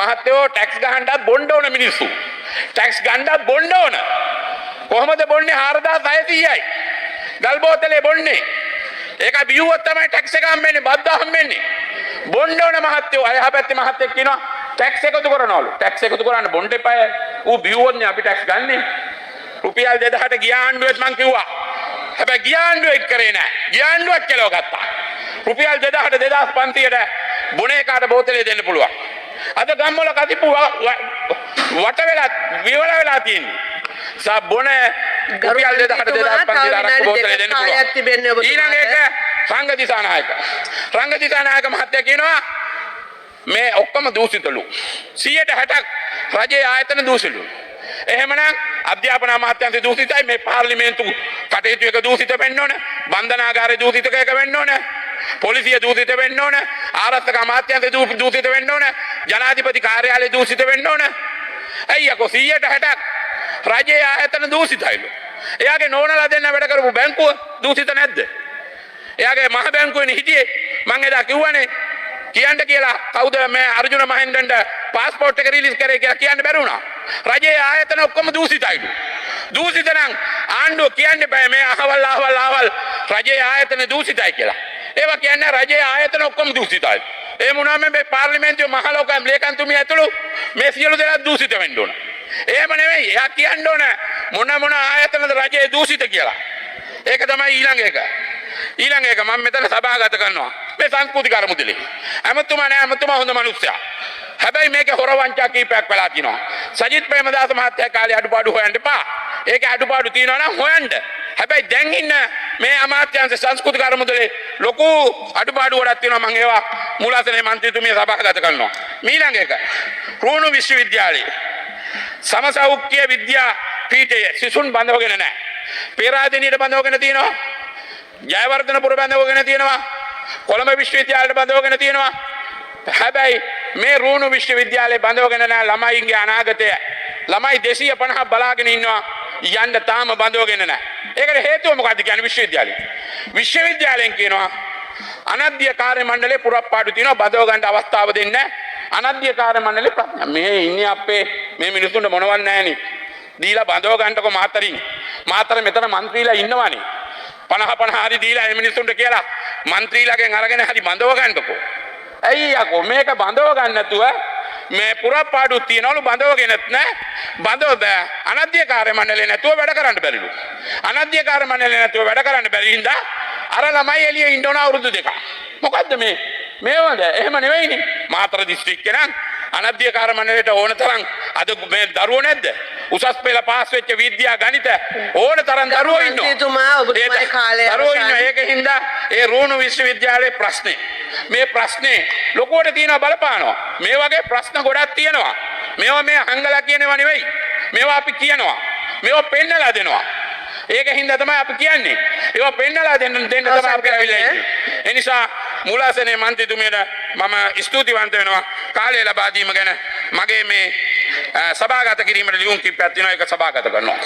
මහත්තයෝ ටැක්ස් ගහන්නත් බොන්න ඕන මිනිස්සු. ටැක්ස් ගන්නත් බොන්න ඕන. කොහොමද බොන්නේ 4600යි. ගල් බෝතලේ බොන්නේ. ඒක බිව්වොත් තමයි ටැක්ස් එක හම්බෙන්නේ, බද්ද හම්බෙන්නේ. බොන්න ඕන මහත්තයෝ. අය හැපැත්තේ මහත්තයෙක් කියනවා ටැක්ස් එකතු කරනවලු. ටැක්ස් එකතු කරන්න බොන්න එපායි. ඌ බිව්වොත්නේ අපි ටැක්ස් ගන්නෙ. රුපියල් 2000ට ගිය ආණ්ඩුවෙත් මං කිව්වා. හැබැයි ගිය ආණ්ඩුව එක් කරේ නැහැ. ගිය ආණ්ඩුවක් කෙලව ගත්තා. රුපියල් 2000ට 2500ට බොනේ කාට බෝතලේ දෙන්න පුළුවන්. අද ගම්වල කතිපු වට වෙලා විවල වෙලා තියෙන්නේ. සබ්බොන රුපියල් 2000ට 2500 අරක් බෝතලේ දෙන්න පුළුවන්. ඊළඟ එක සංඝ දිසානායක. සංඝ දිසානායක මහත්තයා කියනවා මේ ඔක්කොම දූෂිතලු. 160ක් රජයේ ආයතන දූෂිතලු. එහෙමනම් අධ්‍යාපන අමාත්‍යාංශය දූෂිතයි, මේ පාර්ලිමේන්තු කටයුතු එක දූෂිත වෙන්න ඕන, බන්ධනාගාරය දූෂිත එක වෙන්න ඕන, පොලිසිය දූෂිත වෙන්න ඕන, ආරක්ෂක අමාත්‍යාංශය දූෂිත වෙන්න ඕන, ජනාධිපති කාර්යාලය දූෂිත වෙන්න ඕන. අයියකෝ 160ක් රජයේ ආයතන දූෂිතයිලු. එයාගේ නෝනලා දෙන්න වැඩ කරපු බැංකුව දූෂිත නැද්ද? එයාගේ මහ බැංකුවේනේ හිටියේ. මං එදා කිව්වනේ කියන්න කියලා කවුද මේ අර්ජුන මහින්දන්ට පාස්පෝර්ට් එක රිලීස් කරේ කියලා කියන්න බැරි වුණා. රජයේ ආයතන ඔක්කොම දූෂිතයිලු. දූෂිත නම් ආණ්ඩුව කියන්න බෑ මේ අහවල් රජයේ ආයතන දූෂිතයි කියලා. ඒවා කියන්නේ රජයේ ආයතන ඔක්කොම දූෂිතයි. ඒ මොනවාම මේ පාර්ලිමේන්තුවේ මහ ලෝකම් ලේකම්තුමිය ඇතුළු මේ සියලු දෙනා දූෂිත වෙන්න ඕන. එහෙම නෙවෙයි. එයා කියන්න ඕන මොන ආයතනද රජයේ දූෂිත කියලා. ඒක තමයි ඊළඟ එක. ඊළඟ එක මම මෙතන සභාගත කරනවා. මේ සංස්කෘතික අරමුදලේ. ඇමතුමා නෑ, ඇමතුමා හොඳ මිනිස්සයා. හැබැයි මේකේ හොර වංචා කීපයක් වෙලා තිනවා. සජිත් ප්‍රේමදාස මහත්තයා කාලේ අඩුපාඩු හොයන්න එපා. ඒකේ අඩුපාඩු තියෙනවා නම් හොයන්න. හැබැයි දැන් ඉන්න මේ අමාත්‍යාංශ සංස්කෘතික අරමුදලේ ලොකු අඩුපාඩු වලක් තියෙනවා. මම ඒවා මූලාසනේ මන්ත්‍රීතුමිය සභාගත කරනවා. ඊළඟ එක රෝණු විශ්වවිද්‍යාලයේ සමසෞඛ්‍ය විද්‍යා පීඨයේ සිසුන් බඳවගෙන නැහැ. පේරාදෙණියට බඳවගෙන තියෙනවා. ජයවර්ධනපුර බඳවගෙන තියෙනවා. කොළඹ විශ්වවිද්‍යාලයට බඳවගෙන තියෙනවා. හැබැයි මේ රෝණු විශ්වවිද්‍යාලයේ බඳවගෙන නැහැ. ළමයින්ගේ අනාගතය ළමයි 250 බලාගෙන ඉන්නවා. යන්න තාම බඳවගෙන නැහැ. ඒකට හේතුව මොකද්ද කියන්නේ? විශ්වවිද්‍යාලයෙන් කියනවා අනධ්‍ය කාර්ය මණ්ඩලයේ පුරප්පාඩු තියෙනවා, බඳව ගන්න අවස්ථාව දෙන්නේ නැහැ. අනධ්‍ය කාර්ය මණ්ඩලයේ ප්‍රඥා මේ ඉන්නේ අපේ මේ මිනිස්සුන්ට මොනවත් නැහෙනි. දීලා බඳව ගන්නකො මාතර මෙතන മന്ത്രിලා ඉන්නවනේ. 50 හරි දීලා මේ මිනිස්සුන්ට කියලා മന്ത്രിලාගෙන් අරගෙන හරි බඳව ගන්නකො. ඇයි යකෝ මේක බඳව ගන්න නැතුව මේ පුරප්පාඩු තියනවලු බඳවගෙනත් නැහැ. බඳව අනධ්‍ය කාර්ය මණ්ඩලේ නැතුව වැඩ කරන්න බැරිලු. අනධ්‍ය කාර්ය මණ්ඩලේ නැතුව වැඩ කරන්න බැරි හින්දා අර ළමයි එළියේ ඉන්න ඕන අවුරුදු 2ක්. මොකද්ද මේවද? එහෙම නෙවෙයිනේ. මාතර දිස්ත්‍රික්කේ නම් අනධ්‍ය කාර්ය මණ්ඩලයට ඕන තරම් අද මේ දරුවෝ නැද්ද? උසස් පෙළ පාස් වෙච්ච විද්‍යා ගණිත ඕන තරම් දරුවෝ ඉන්නවා. දරුවෝ ඉන්නවා. ඒකින්ද ඒ රෝණු විශ්වවිද්‍යාලයේ ප්‍රශ්නේ මේ ප්‍රශ්නේ ලොකුවට තියෙනවා, බලපානවා. මේ වගේ ප්‍රශ්න ගොඩක් තියෙනවා. මේවා මේ හංගලා කියනවා නෙවෙයි. මේවා අපි කියනවා. මේවා පෙන්නලා දෙනවා. ඒකින්ද තමයි අපි කියන්නේ. ඒවා පෙන්නලා දෙන්න තමයි අපි ආවිලා ඉන්නේ. ඒ නිසා මූලාසනේ මන්ත්‍රීතුමියට මම ස්තුතිවන්ත වෙනවා කාලය ලබා දීම ගැන. මගේ මේ සභාගත කිරීමට ලියුම් කිප්පයක් තියෙනවා. ඒක සභාගත කරනවා.